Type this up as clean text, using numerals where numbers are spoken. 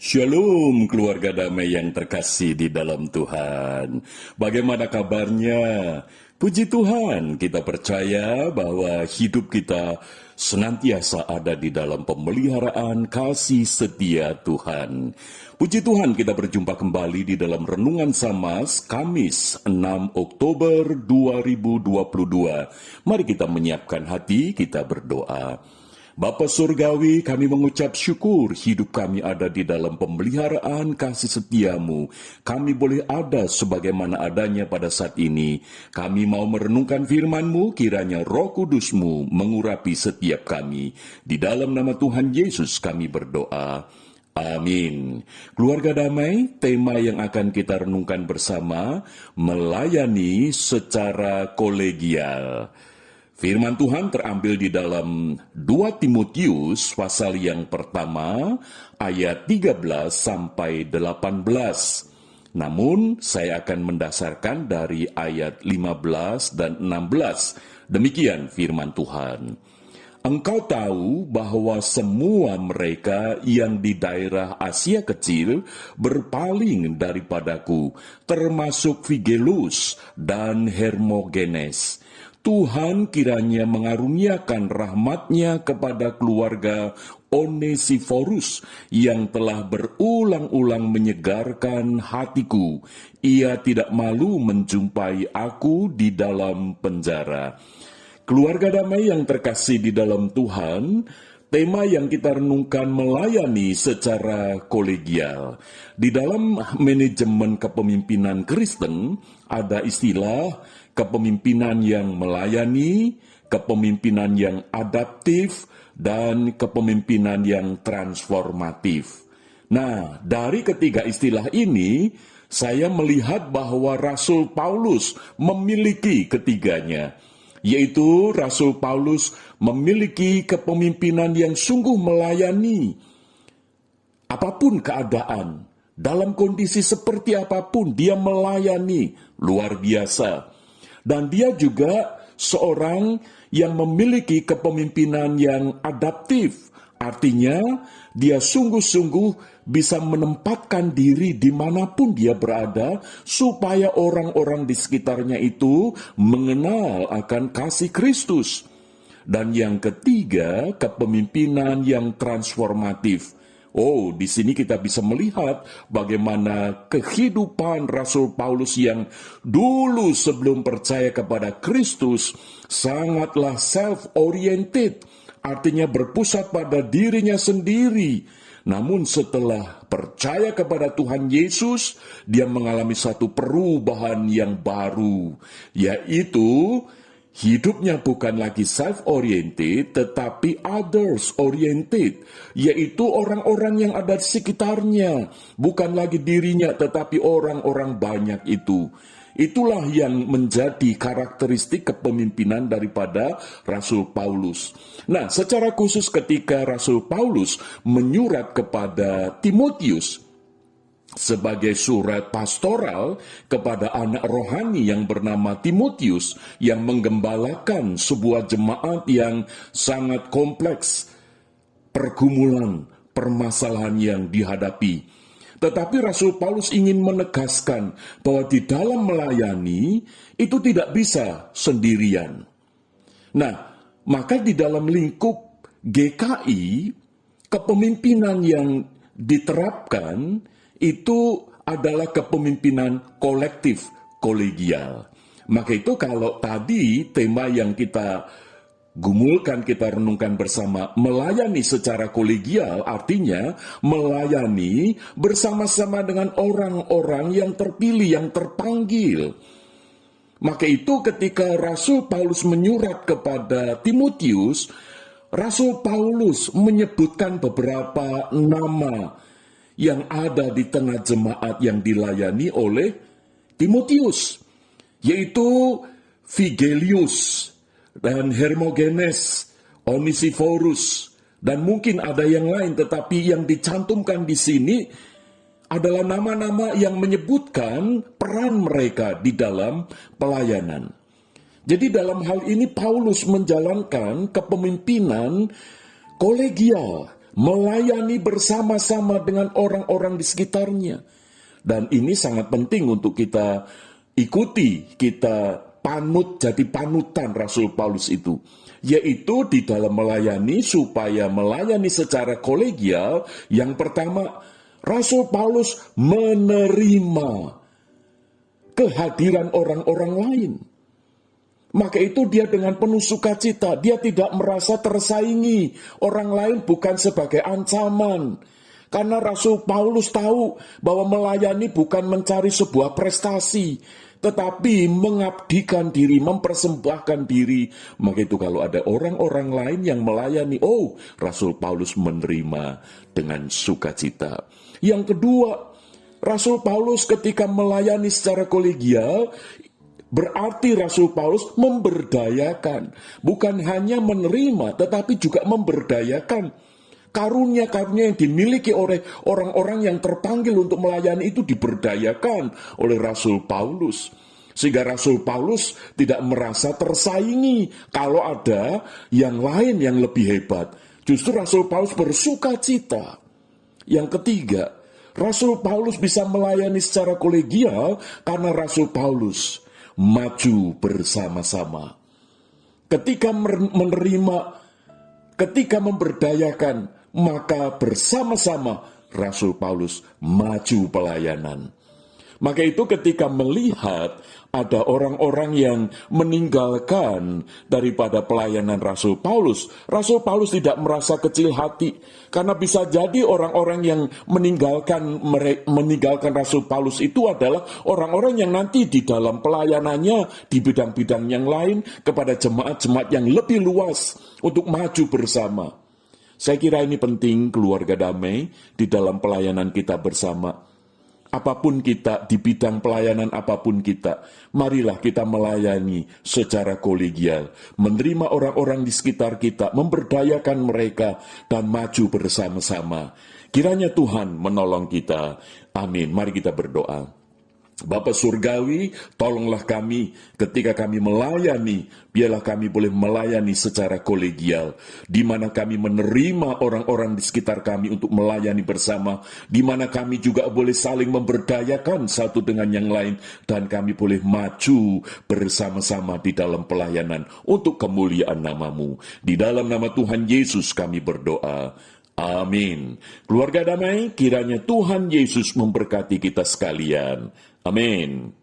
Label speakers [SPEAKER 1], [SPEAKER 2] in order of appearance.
[SPEAKER 1] Shalom keluarga damai yang terkasih di dalam Tuhan. Bagaimana kabarnya? Puji Tuhan, kita percaya bahwa hidup kita senantiasa ada di dalam pemeliharaan kasih setia Tuhan. Puji Tuhan, kita berjumpa kembali di dalam Renungan Samas Kamis 6 Oktober 2022. Mari kita menyiapkan hati, kita berdoa. Bapa Surgawi, kami mengucap syukur hidup kami ada di dalam pemeliharaan kasih setiamu. Kami boleh ada sebagaimana adanya pada saat ini. Kami mau merenungkan firman-Mu, kiranya Roh Kudus-Mu mengurapi setiap kami. Di dalam nama Tuhan Yesus kami berdoa. Amin. Keluarga damai, tema yang akan kita renungkan bersama, melayani secara kolegial. Firman Tuhan terambil di dalam 2 Timotius pasal yang pertama ayat 13 sampai 18. Namun saya akan mendasarkan dari ayat 15 dan 16. Demikian firman Tuhan. Engkau tahu bahwa semua mereka yang di daerah Asia Kecil berpaling daripadaku, termasuk Figelus dan Hermogenes. Tuhan kiranya mengaruniakan rahmat-Nya kepada keluarga Onesiforus yang telah berulang-ulang menyegarkan hatiku. Ia tidak malu menjumpai aku di dalam penjara. Keluarga damai yang terkasih di dalam Tuhan, tema yang kita renungkan melayani secara kolegial. Di dalam manajemen kepemimpinan Kristen, ada istilah kepemimpinan yang melayani, kepemimpinan yang adaptif, dan kepemimpinan yang transformatif. Nah, dari ketiga istilah ini, saya melihat bahwa Rasul Paulus memiliki ketiganya, yaitu Rasul Paulus memiliki kepemimpinan yang sungguh melayani. Apapun keadaan, dalam kondisi seperti apapun, dia melayani luar biasa. Dan dia juga seorang yang memiliki kepemimpinan yang adaptif. Artinya, dia sungguh-sungguh bisa menempatkan diri dimanapun dia berada, supaya orang-orang di sekitarnya itu mengenal akan kasih Kristus. Dan yang ketiga, kepemimpinan yang transformatif. Oh, di sini kita bisa melihat bagaimana kehidupan Rasul Paulus yang dulu sebelum percaya kepada Kristus sangatlah self-oriented, artinya berpusat pada dirinya sendiri. Namun setelah percaya kepada Tuhan Yesus, dia mengalami satu perubahan yang baru, yaitu hidupnya bukan lagi self-oriented, tetapi others-oriented, yaitu orang-orang yang ada di sekitarnya, bukan lagi dirinya, tetapi orang-orang banyak itu. Itulah yang menjadi karakteristik kepemimpinan daripada Rasul Paulus. Nah, secara khusus ketika Rasul Paulus menyurat kepada Timotius, sebagai surat pastoral kepada anak rohani yang bernama Timotius yang menggembalakan sebuah jemaat yang sangat kompleks, pergumulan, permasalahan yang dihadapi. Tetapi Rasul Paulus ingin menegaskan bahwa di dalam melayani itu tidak bisa sendirian. Nah, maka di dalam lingkup GKI, kepemimpinan yang diterapkan itu adalah kepemimpinan kolektif, kolegial. Maka itu kalau tadi tema yang kita gumulkan, kita renungkan bersama, melayani secara kolegial, artinya melayani bersama-sama dengan orang-orang yang terpilih, yang terpanggil. Maka itu ketika Rasul Paulus menyurat kepada Timotius, Rasul Paulus menyebutkan beberapa nama yang ada di tengah jemaat yang dilayani oleh Timotius, yaitu Figelius dan Hermogenes, Onesiforus, dan mungkin ada yang lain, tetapi yang dicantumkan di sini adalah nama-nama yang menyebutkan peran mereka di dalam pelayanan. Jadi dalam hal ini Paulus menjalankan kepemimpinan kolegial melayani bersama-sama dengan orang-orang di sekitarnya. Dan ini sangat penting untuk kita ikuti, kita panut, jadi panutan Rasul Paulus itu. Yaitu di dalam melayani, supaya melayani secara kolegial, yang pertama, Rasul Paulus menerima kehadiran orang-orang lain. Maka itu dia dengan penuh sukacita, dia tidak merasa tersaingi. Orang lain bukan sebagai ancaman. Karena Rasul Paulus tahu bahwa melayani bukan mencari sebuah prestasi, tetapi mengabdikan diri, mempersembahkan diri. Maka itu kalau ada orang-orang lain yang melayani, Rasul Paulus menerima dengan sukacita. Yang kedua, Rasul Paulus ketika melayani secara kolegial, berarti Rasul Paulus memberdayakan. Bukan hanya menerima, tetapi juga memberdayakan. Karunia-karunia yang dimiliki oleh orang-orang yang terpanggil untuk melayani itu diberdayakan oleh Rasul Paulus. Sehingga Rasul Paulus tidak merasa tersaingi kalau ada yang lain yang lebih hebat. Justru Rasul Paulus bersuka cita. Yang ketiga, Rasul Paulus bisa melayani secara kolegial karena Rasul Paulus maju bersama-sama. Ketika menerima, ketika memberdayakan, maka bersama-sama Rasul Paulus maju pelayanan. Maka itu ketika melihat ada orang-orang yang meninggalkan daripada pelayanan Rasul Paulus tidak merasa kecil hati. Karena bisa jadi orang-orang yang meninggalkan Rasul Paulus itu adalah orang-orang yang nanti di dalam pelayanannya di bidang-bidang yang lain kepada jemaat-jemaat yang lebih luas untuk maju bersama. Saya kira ini penting, keluarga damai, di dalam pelayanan kita bersama. Apapun kita, di bidang pelayanan apapun kita, marilah kita melayani secara kolegial, menerima orang-orang di sekitar kita, memberdayakan mereka, dan maju bersama-sama. Kiranya Tuhan menolong kita. Amin. Mari kita berdoa. Bapa Surgawi, tolonglah kami ketika kami melayani, biarlah kami boleh melayani secara kolegial, di mana kami menerima orang-orang di sekitar kami untuk melayani bersama, di mana kami juga boleh saling memberdayakan satu dengan yang lain, dan kami boleh maju bersama-sama di dalam pelayanan untuk kemuliaan nama-Mu. Di dalam nama Tuhan Yesus kami berdoa. Amin. Keluarga damai, kiranya Tuhan Yesus memberkati kita sekalian. Amin.